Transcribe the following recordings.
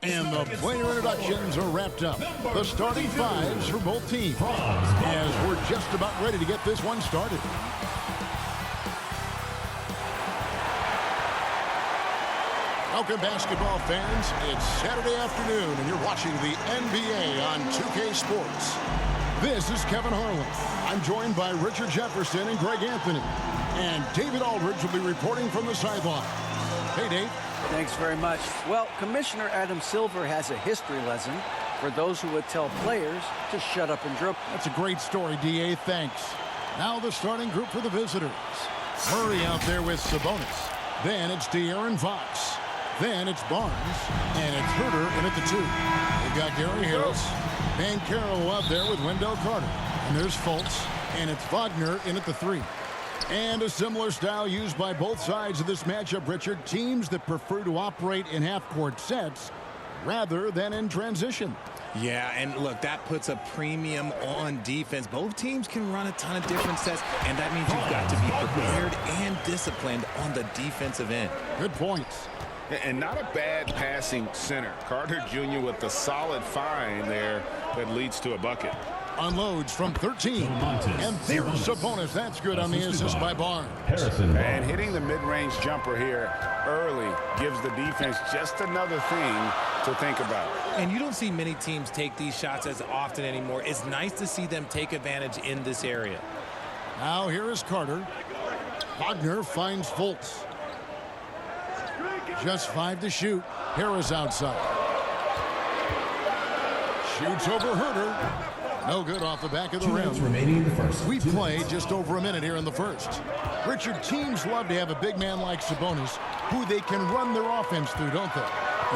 And the player introductions are wrapped up. The starting fives for both teams as we're just about ready to get this one started. Welcome, basketball fans. It's Saturday afternoon, and you're watching the NBA on 2K Sports. This is Kevin Harlan. I'm joined by Richard Jefferson and Greg Anthony. And David Aldridge will be reporting from the sideline. Hey, Dave. Thanks very much. Well, Commissioner Adam Silver has a history lesson for those who would tell players to shut up and dribble. That's a great story, D.A. Thanks. Now the starting group for the visitors. Murray out there with Sabonis. Then it's De'Aaron Fox. Then it's Barnes. And it's Herter in at the 2. They've got Gary Harris. Banchero out there with Wendell Carter. And there's Fultz. And it's Wagner in at the 3. And a similar style used by both sides of this matchup, Richard. Teams that prefer to operate in half-court sets rather than in transition. Yeah, and look, that puts a premium on defense. Both teams can run a ton of different sets, and that means you've got to be prepared and disciplined on the defensive end. Good points. And not a bad passing center. Carter Jr. with a solid find there that leads to a bucket. Unloads from 13. And there's Sabonis. That's good on the assist by Barnes. And hitting the mid-range jumper here early gives the defense just another thing to think about. And you don't see many teams take these shots as often anymore. It's nice to see them take advantage in this area. Now here is Carter. Wagner finds Fultz. Just 5 to shoot. Harris outside. Shoots over Herter. No good off the back of the rim. Remaining in the first. We played just over a minute here in the first. Richard, teams love to have a big man like Sabonis who they can run their offense through, don't they?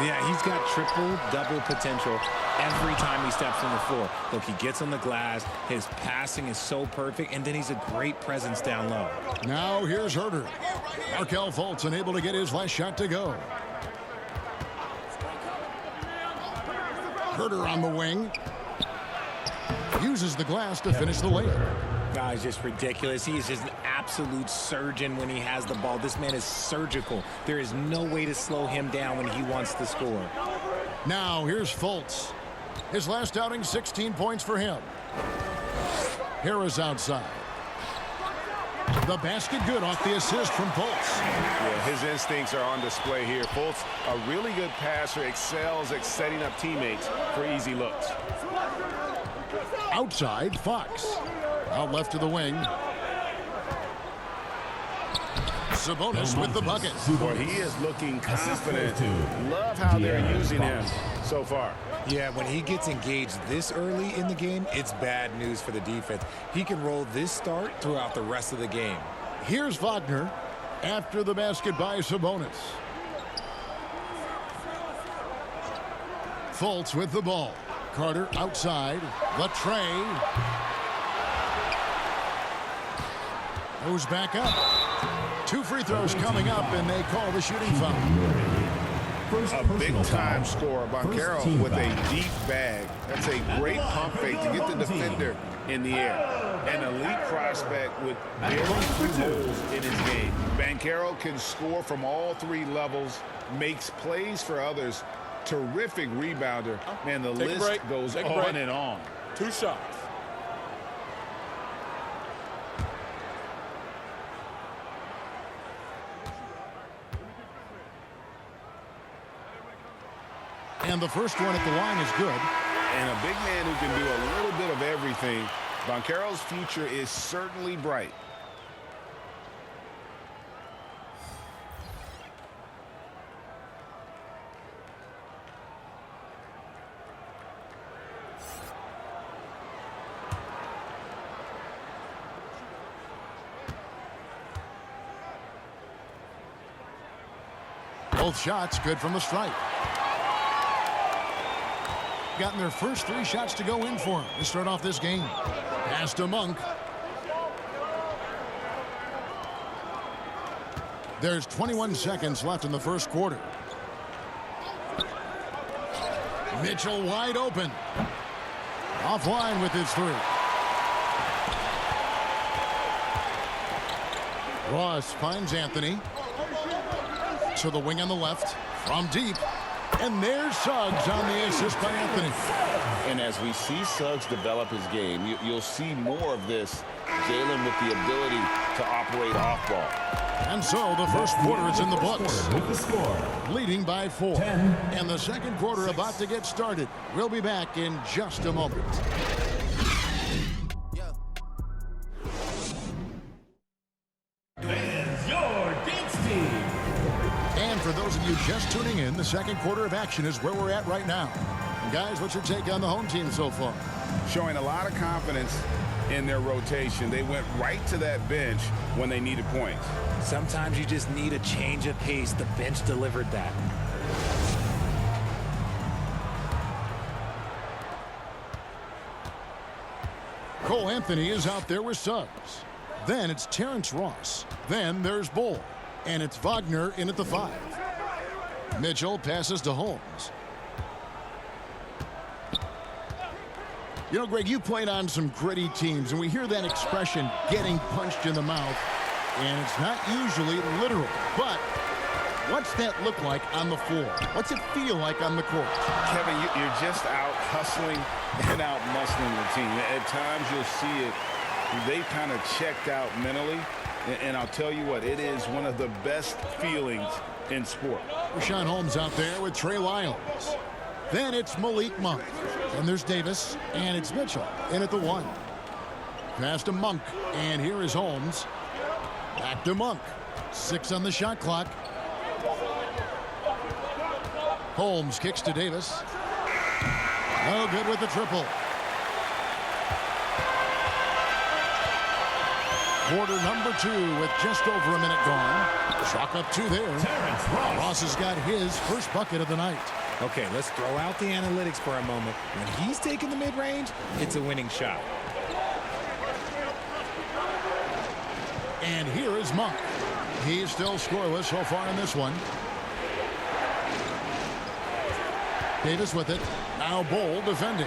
Yeah, he's got triple-double potential every time he steps on the floor. Look, he gets on the glass. His passing is so perfect, and then he's a great presence down low. Now here's Herter. Markelle Fultz unable to get his last shot to go. Herter on the wing. Uses the glass to finish the layup. He's just ridiculous. He is just an absolute surgeon when he has the ball. This man is surgical. There is no way to slow him down when he wants to score. Now here's Fultz. His last outing, 16 points for him. Harris outside. The basket good off the assist from Fultz. Yeah, his instincts are on display here. Fultz, a really good passer, excels at setting up teammates for easy looks. Outside, Fox. Out left to the wing. Sabonis with the bucket. Boy, he is looking confident. Love how they're using him so far. Yeah, when he gets engaged this early in the game, it's bad news for the defense. He can roll this start throughout the rest of the game. Here's Wagner after the basket by Sabonis. Fultz with the ball. Carter outside. Latrey goes back up. 2 free throws coming up, and they call the shooting foul. A big-time scorer, Banchero with a deep bag. That's a great pump fake to get the defender in the air. An elite prospect with very few holes in his game. Banchero can score from all 3 levels, makes plays for others. Terrific rebounder. Man, the list goes on and on. 2 shots. And the first one at the line is good. And a big man who can do a little bit of everything. Banchero's future is certainly bright. Both shots good from the stripe. Gotten their first 3 shots to go in for him to start off this game. Pass to Monk. There's 21 seconds left in the first quarter. Mitchell wide open. Offline with his 3. Ross finds Anthony. To the wing on the left. From deep. And there's Suggs on the assist by Anthony. And as we see Suggs develop his game, you'll see more of this. Jalen with the ability to operate off ball. And so the first quarter is in the books. With the score, Leading by 4. 10. And the second quarter about to get started. We'll be back in just a moment. Fans, your dance team. And for those of you just tuning in, the second quarter of action is where we're at right now. And guys, what's your take on the home team so far? Showing a lot of confidence in their rotation. They went right to that bench when they needed points. Sometimes you just need a change of pace. The bench delivered that. Cole Anthony is out there with Suggs. Then it's Terrence Ross. Then there's Bull. And it's Wagner in at the 5. Mitchell passes to Holmes. You know, Greg, you played on some gritty teams, and we hear that expression, getting punched in the mouth, and it's not usually literal. But what's that look like on the floor? What's it feel like on the court? Kevin, you're just out hustling and out muscling the team. At times you'll see it. They kind of checked out mentally, and I'll tell you what, it is one of the best feelings in sport. Rashawn Holmes out there with Trey Lyles. Then it's Malik Monk. And there's Davis, and it's Mitchell in at the 1. Pass to Monk, and here is Holmes. Back to Monk. 6 on the shot clock. Holmes kicks to Davis. No good with the triple. Quarter number 2 with just over a minute gone. Chalk up 2 there. Terrence Ross. Ross has got his first bucket of the night. Okay, let's throw out the analytics for a moment. When he's taking the mid-range, it's a winning shot. And here is Monk. He's still scoreless so far in this one. Davis with it. Now Bull defending.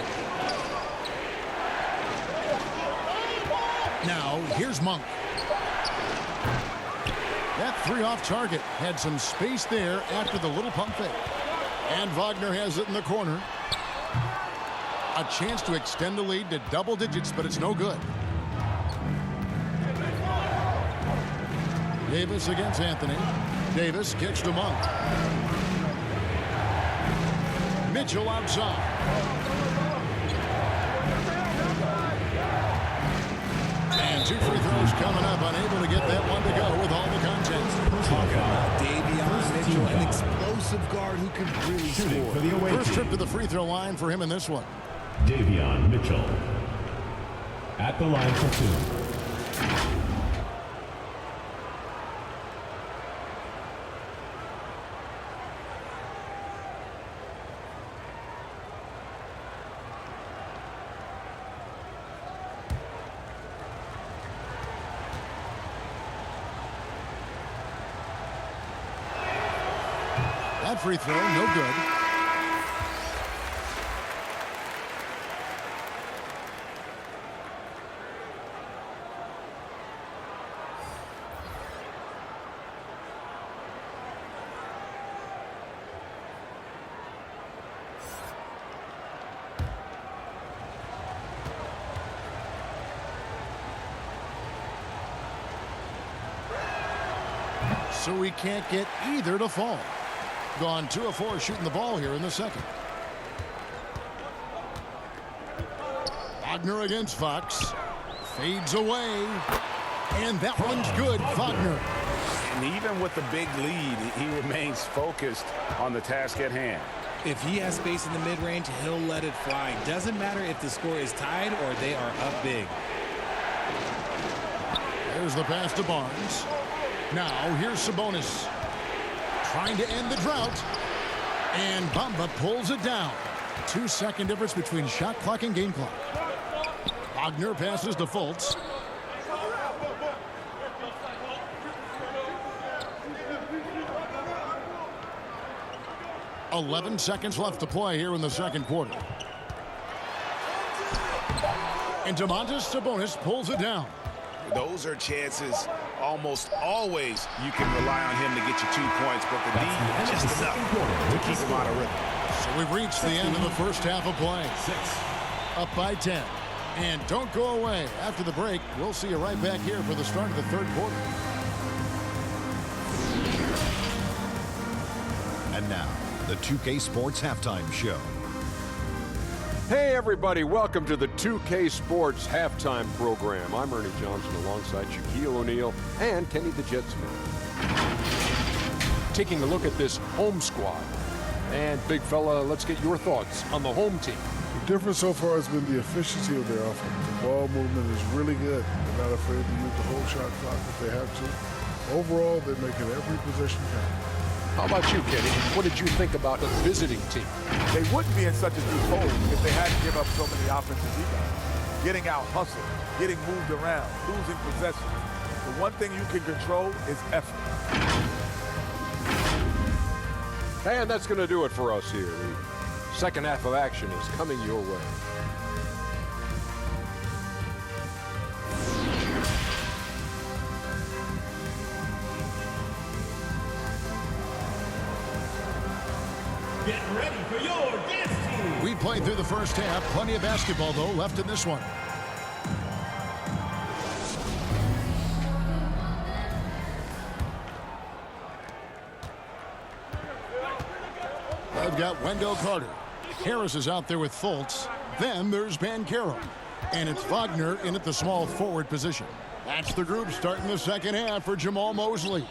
Now here's Monk. That 3 off target had some space there after the little pump fake. And Wagner has it in the corner. A chance to extend the lead to double digits, but it's no good. Davis against Anthony. Davis kicks to Monk. Mitchell outside. And 2 free throws coming up. Unable to get that one to go with all the context. Talking about Davion Mitchell, an explosive guard who can really Shooting score. for the away First team, trip to the free throw line for him in this one. Davion Mitchell. At the line for 2. That free throw, no good. So we can't get either to fall. Gone 2 of 4 shooting the ball here in the second. Wagner against Fox. Fades away. And that one's good, Wagner. And even with the big lead, he remains focused on the task at hand. If he has space in the mid-range, he'll let it fly. Doesn't matter if the score is tied or they are up big. There's the pass to Barnes. Now here's Sabonis. Trying to end the drought. And Bamba pulls it down. 2-second difference between shot clock and game clock. Wagner passes to Fultz. "11 seconds left to play here in the second quarter. And Domantas Sabonis pulls it down. Those are chances almost always you can rely on him to get you 2 points, but the D just enough to keep him out of rhythm. So we've reached the end of the first half of play. Up by 10. And don't go away. After the break, we'll see you right back here for the start of the third quarter. And now, the 2K Sports Halftime Show. Hey everybody, welcome to the 2K Sports Halftime Program. I'm Ernie Johnson alongside Shaquille O'Neal and Kenny the Jet Smith. Taking a look at this home squad. And big fella, let's get your thoughts on the home team. The difference so far has been the efficiency of their offense. The ball movement is really good. They're not afraid to use the whole shot clock if they have to. Overall, they're making every possession count. How about you, Kenny? What did you think about the visiting team? They wouldn't be in such a deep hole if they hadn't given up so many offensive rebounds. Getting out hustled, getting moved around, losing possessions. The one thing you can control is effort. And that's going to do it for us here. The second half of action is coming your way. Get ready for your dance team. We played through the first half. Plenty of basketball, though, left in this one. I've got Wendell Carter. Harris is out there with Fultz. Then there's Banchero. And it's Wagner in at the small forward position. That's the group starting the second half for Jamal Mosley.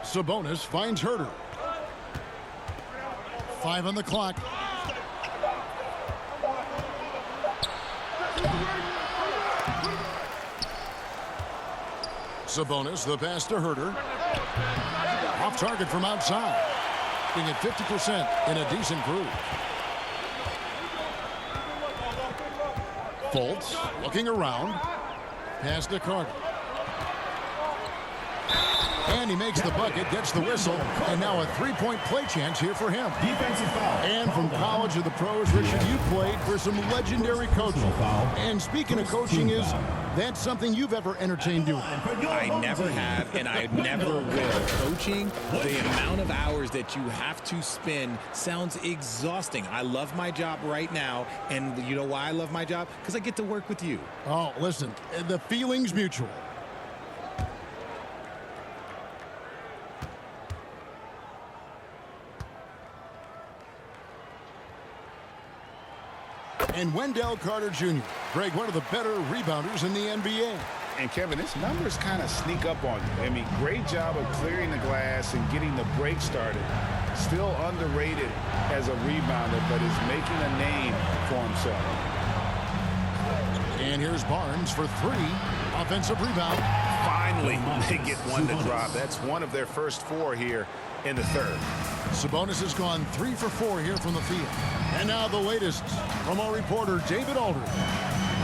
Sabonis finds Herter. 5 on the clock. Sabonis, the pass to Herter. Off target from outside. Being at 50% in a decent groove. Fultz looking around. Pass to Carter. And he makes the bucket, gets the whistle, and now a three-point play chance here for him. Defensive foul. And from college to the pros, Richard, you played for some legendary coaching. And speaking of coaching, is that something you've ever entertained doing? I never have, and I never will. Coaching, the amount of hours that you have to spend sounds exhausting. I love my job right now, and you know why I love my job? Because I get to work with you. Oh, listen, the feeling's mutual. And Wendell Carter Jr., Greg, one of the better rebounders in the NBA. And Kevin, his numbers kind of sneak up on you. I mean, great job of clearing the glass and getting the break started. Still underrated as a rebounder, but is making a name for himself. And here's Barnes for 3. Offensive rebound. Finally, they get one to drop. That's one of their first 4 here in the third. Sabonis has gone 3 for 4 here from the field. And now the latest from our reporter, David Aldridge.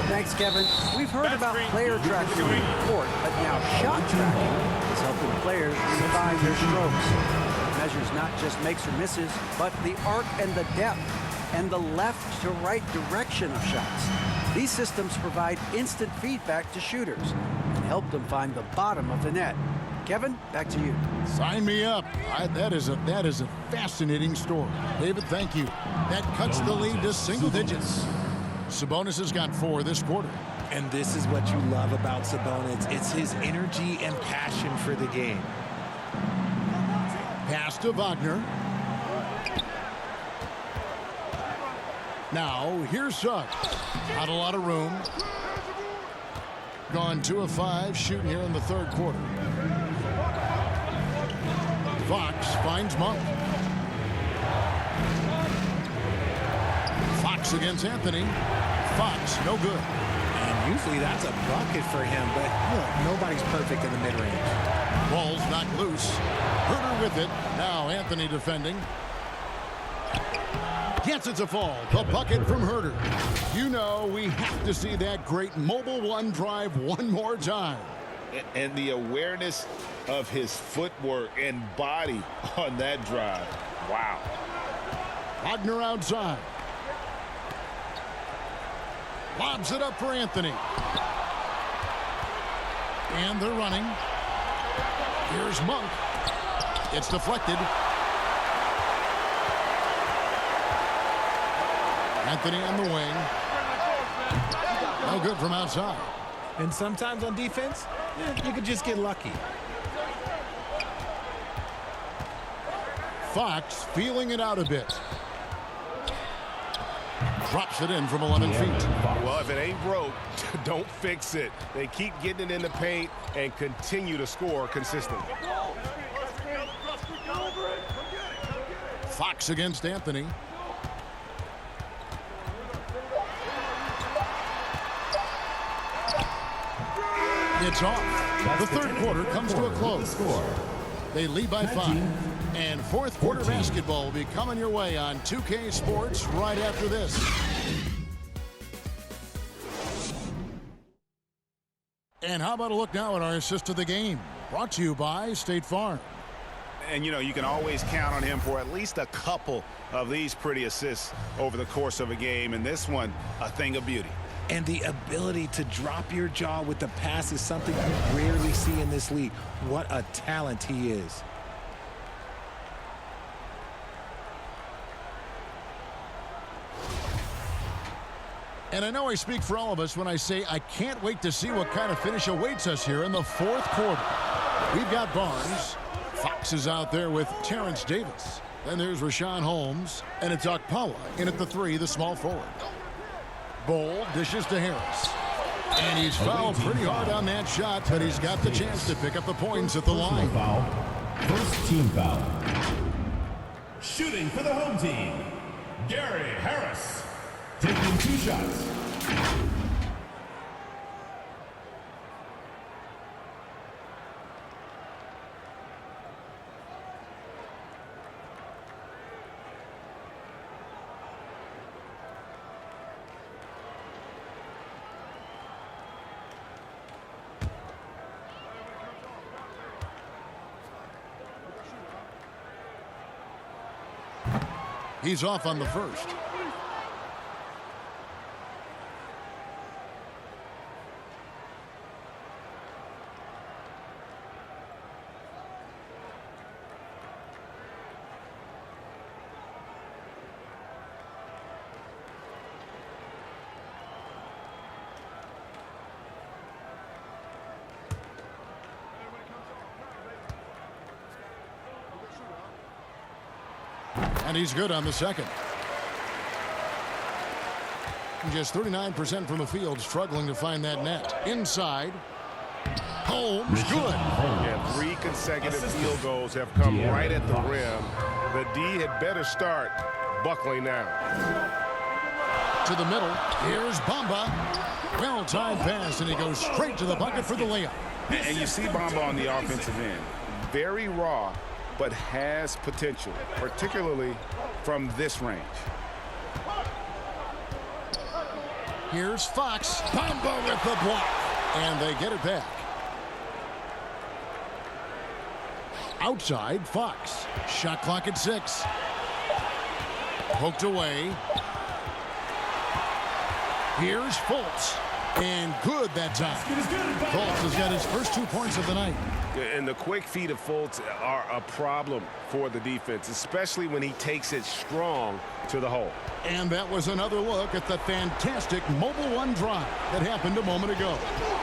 Thanks, Kevin. We've heard about player tracking on the court, but now shot tracking is helping players refine their strokes. It measures not just makes or misses, but the arc and the depth and the left to right direction of shots. These systems provide instant feedback to shooters and help them find the bottom of the net. Kevin, back to you. Sign me up. That is a fascinating story. David, thank you. That cuts the lead to single digits. Sabonis has got 4 this quarter. And this is what you love about Sabonis. It's his energy and passion for the game. Pass to Wagner. Now, here's Suggs. Not a lot of room. Gone 2 of 5 shooting here in the third quarter. Fox finds Monk. Fox against Anthony. Fox, no good. And usually that's a bucket for him, but look, nobody's perfect in the mid-range. Ball's knocked loose. Herter with it. Now Anthony defending. Yes, it's a fall. The bucket from Herter. You know we have to see that great mobile one drive one more time. And the awareness of his footwork and body on that drive. Wow. Wagner outside. Lobs it up for Anthony. And they're running. Here's Monk. It's deflected. Anthony on the wing. No good from outside. And sometimes on defense, you could just get lucky. Fox feeling it out a bit. Drops it in from 11 feet. Well, if it ain't broke, don't fix it. They keep getting it in the paint and continue to score consistently. Fox against Anthony. It's off. The third quarter comes to a close. They lead by 5. And fourth quarter basketball will be coming your way on 2K Sports right after this. And how about a look now at our assist of the game? Brought to you by State Farm. And, you know, you can always count on him for at least a couple of these pretty assists over the course of a game. And this one, a thing of beauty. And the ability to drop your jaw with the pass is something you rarely see in this league. What a talent he is. And I know I speak for all of us when I say I can't wait to see what kind of finish awaits us here in the fourth quarter. We've got Barnes. Fox is out there with Terrence Davis. Then there's Rashawn Holmes. And it's Okpala in at the 3, the small forward. Bull dishes to Harris. And he's fouled pretty hard on that shot, but he's got the chance to pick up the points at the line. First team foul. Shooting for the home team, Gary Harris. Taking 2 shots. He's off on the first. And he's good on the second. Just 39% from the field, struggling to find that net. Inside. Holmes, good. Yeah, 3 consecutive field goals have come right at the rim. The D had better start buckling now. To the middle. Here's Bamba. Well-timed pass, and he goes straight to the bucket for the layup. And you see Bamba on the offensive end. Very raw, but has potential, particularly from this range. Here's Fox. Bamba with the block. And they get it back. Outside, Fox. Shot clock at 6. Poked away. Here's Fultz. And good that time. Fultz has got his first 2 points of the night. And the quick feet of Fultz are a problem for the defense, especially when he takes it strong to the hole. And that was another look at the fantastic Mobile One drive that happened a moment ago.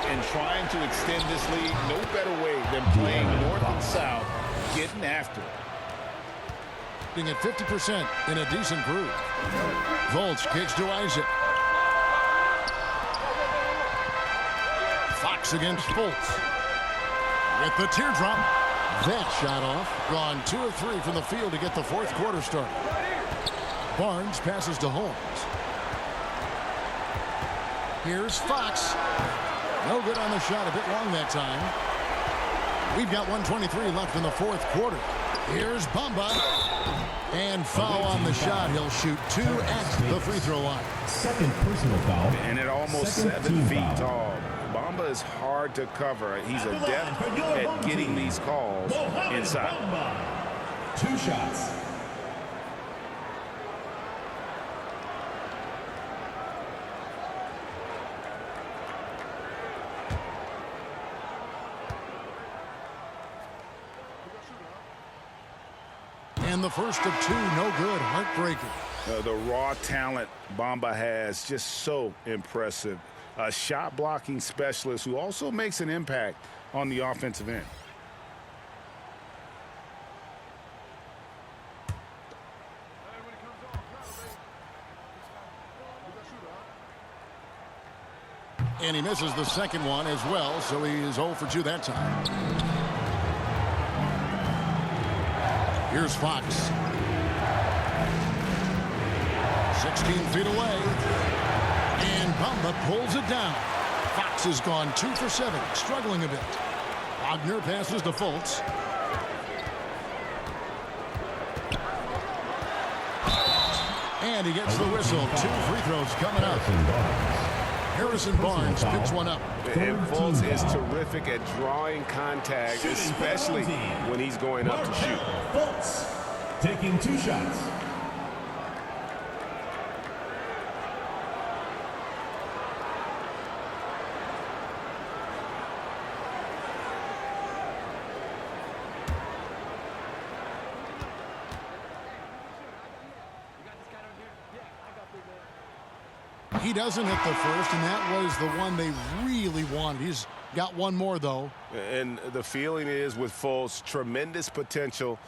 And trying to extend this lead, no better way than playing north and south, getting after it. Being at 50% in a decent groove. Fultz kicks to Isaac. Fox against Fultz. With the teardrop. That shot off. Gone 2 of 3 from the field to get the fourth quarter started. Barnes passes to Holmes. Here's Fox. No good on the shot. A bit long that time. We've got 1:23 left in the fourth quarter. Here's Bamba. And foul on the shot. He'll shoot 2 at the free throw line. Second personal foul. And at almost 7 feet tall. Bamba is hard to cover. He's adept at getting these calls inside. 2 shots. And the first of two, no good, heartbreaker. The raw talent Bamba has, just so impressive. A shot blocking specialist who also makes an impact on the offensive end. And he misses the second one as well, so he is 0 for 2 that time. Here's Fox. 16 feet away. And Bamba pulls it down. Fox has gone 2 for 7, struggling a bit. Wagner passes to Fultz. And he gets the whistle. 2 free throws coming up. Harrison Barnes picks one up. And Fultz is terrific at drawing contact, especially when he's going up to shoot. Fultz taking 2 shots. He doesn't hit the first, and that was the one they really wanted. He's got one more, though. And the feeling is with Fultz, tremendous potential.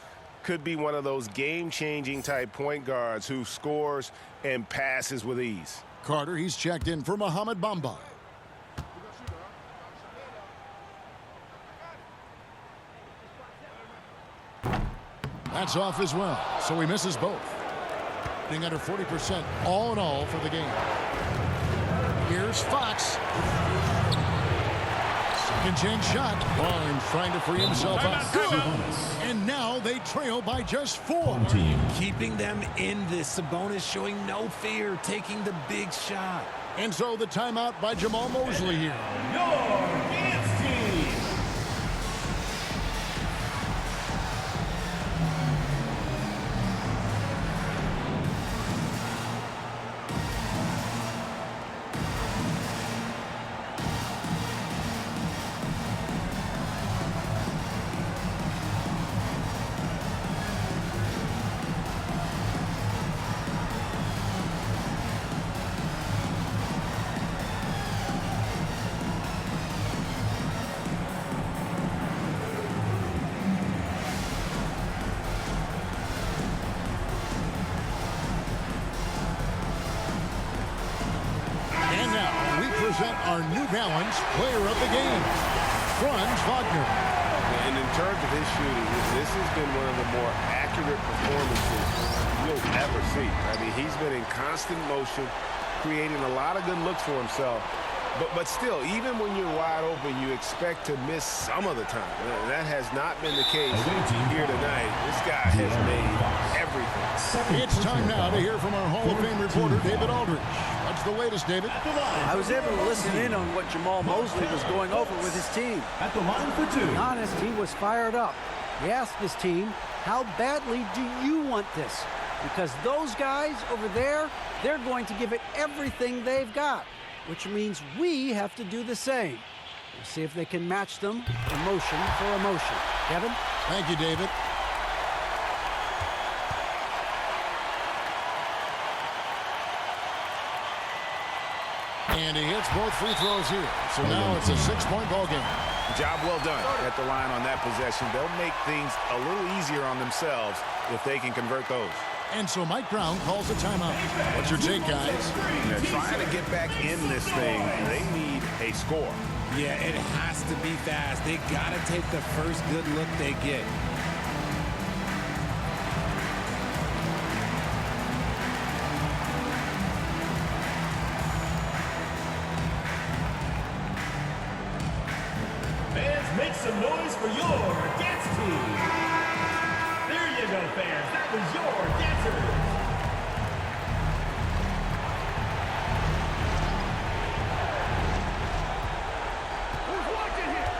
Could be one of those game-changing type point guards who scores and passes with ease. Carter, he's checked in for Mohamed Bamba. That's off as well, so he misses both. Being under 40% all in all for the game. Here's Fox. Second chance shot. Barnes trying to free himself up. Good. And now they trail by just 4. Keeping them in this. Sabonis showing no fear, taking the big shot. And so the timeout by Jamal Mosley here. Your dance team. Our New Balance player of the game, Franz Wagner. And in terms of his shooting, this has been one of the more accurate performances you'll ever see. I mean, he's been in constant motion, creating a lot of good looks for himself. But still, even when you're wide open, you expect to miss some of the time. That has not been the case here tonight. This guy has made everything. It's time now to hear from our Hall of Fame reporter, David Aldridge. What's the latest, David? I was able to listen in on what Jamal Mosley was going over with his team. At the line for 2. To be honest, he was fired up. He asked his team, how badly do you want this? Because those guys over there, they're going to give it everything they've got, which means we have to do the same. We'll see if they can match them emotion for emotion. Kevin? Thank you, David. And he hits both free throws here. So now it's a 6-point ball game. Job well done at the line on that possession. They'll make things a little easier on themselves if they can convert those. And so Mike Brown calls a timeout. What's your take, guys? They're trying to get back in this thing. They need a score. Yeah, it has to be fast. They got to take the first good look they get. Make some noise for your dance team. There you go, fans. That was your dancers. Who's watching here?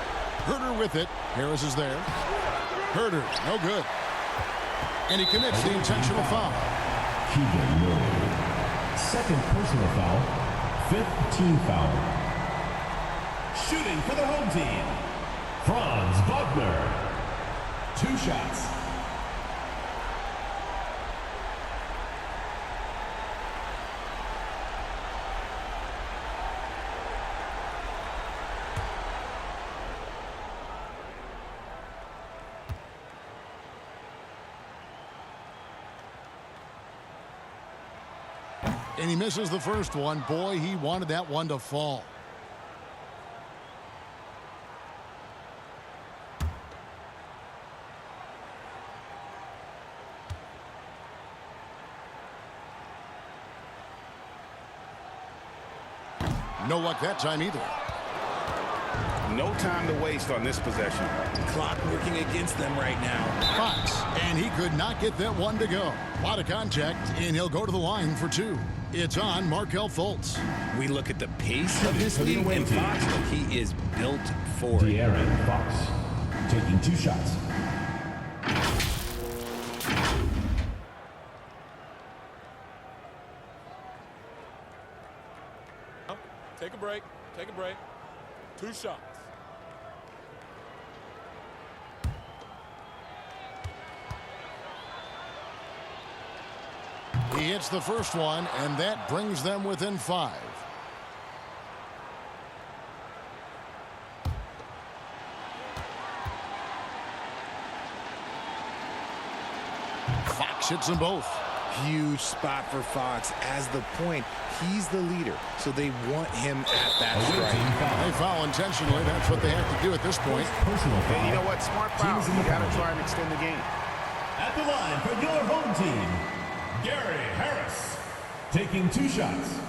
Herter with it. Harris is there. Herter, no good. And he commits the intentional foul. Keegan Murray. Second personal foul. 5th team foul. Shooting for the home team. Franz Wagner. 2 shots. And he misses the first one. Boy, he wanted that one to fall. No luck that time either. No time to waste on this possession. Clock working against them right now. Fox, and he could not get that one to go. A lot of contact, and he'll go to the line for two. It's on Markelle Fultz. We look at the pace of this league, and Fox, look, he is built for it. De'Aaron Fox taking 2 shots. Take a break. Take a break. 2 shots. He hits the first one, and that brings them within 5. Fox hits them both. Huge spot for Fox. As the point, he's the leader, so they want him at that strike. They foul intentionally. That's what they have to do at this point. And you know what? Smart foul. You got to try and extend the game. At the line for your home team, Gary Harris taking 2 shots.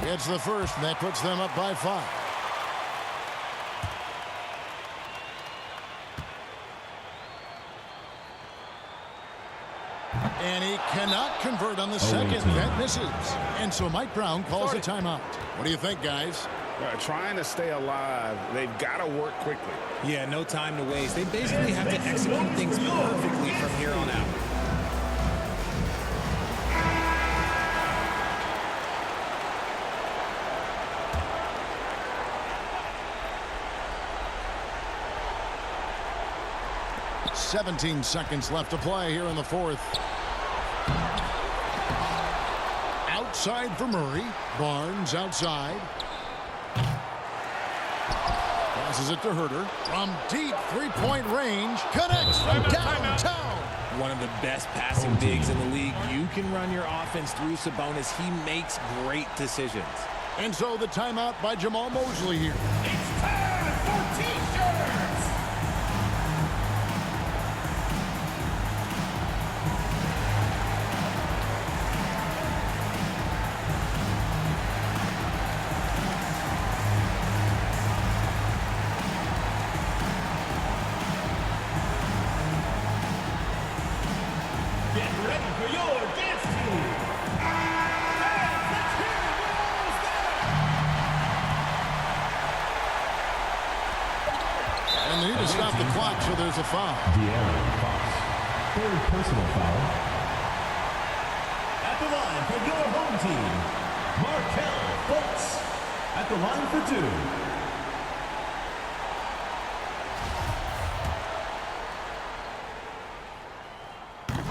It's the first, and that puts them up by 5. And he cannot convert on the second. That misses. And so Mike Brown calls a timeout. What do you think, guys? Trying to stay alive, they've got to work quickly. Yeah, no time to waste. They basically have to execute things perfectly from here on out. "17 seconds left to play here in the 4th. Outside for Murray. Barnes outside. Passes it to Herter. From deep 3-point range. Connects from downtown. One of the best passing bigs in the league. You can run your offense through Sabonis. He makes great decisions. And so the timeout by Jamal Mosley here. It's time for T-shirts. Get ready for your dance team. Let's hear it. And they need to stop the clock, so there's a foul. De'Aaron Fox, 3rd personal foul. At the line for your home team, Markelle Fultz. At the line for 2.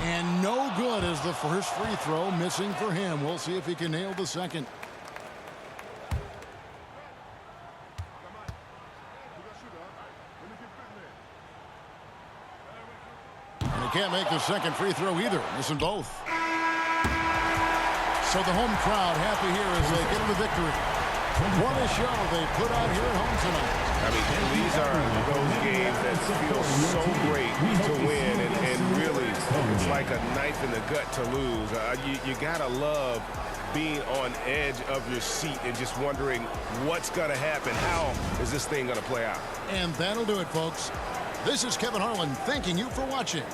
And no good as the first free throw, missing for him. We'll see if he can nail the second. And he can't make the second free throw either, missing both. So the home crowd happy here as they get the victory. What a show they put on here at home tonight. I mean, these are those games that feel so great to win, and really, it's like a knife in the gut to lose. You gotta love being on edge of your seat and just wondering what's gonna happen. How is this thing gonna play out? And that'll do it, folks. This is Kevin Harlan thanking you for watching.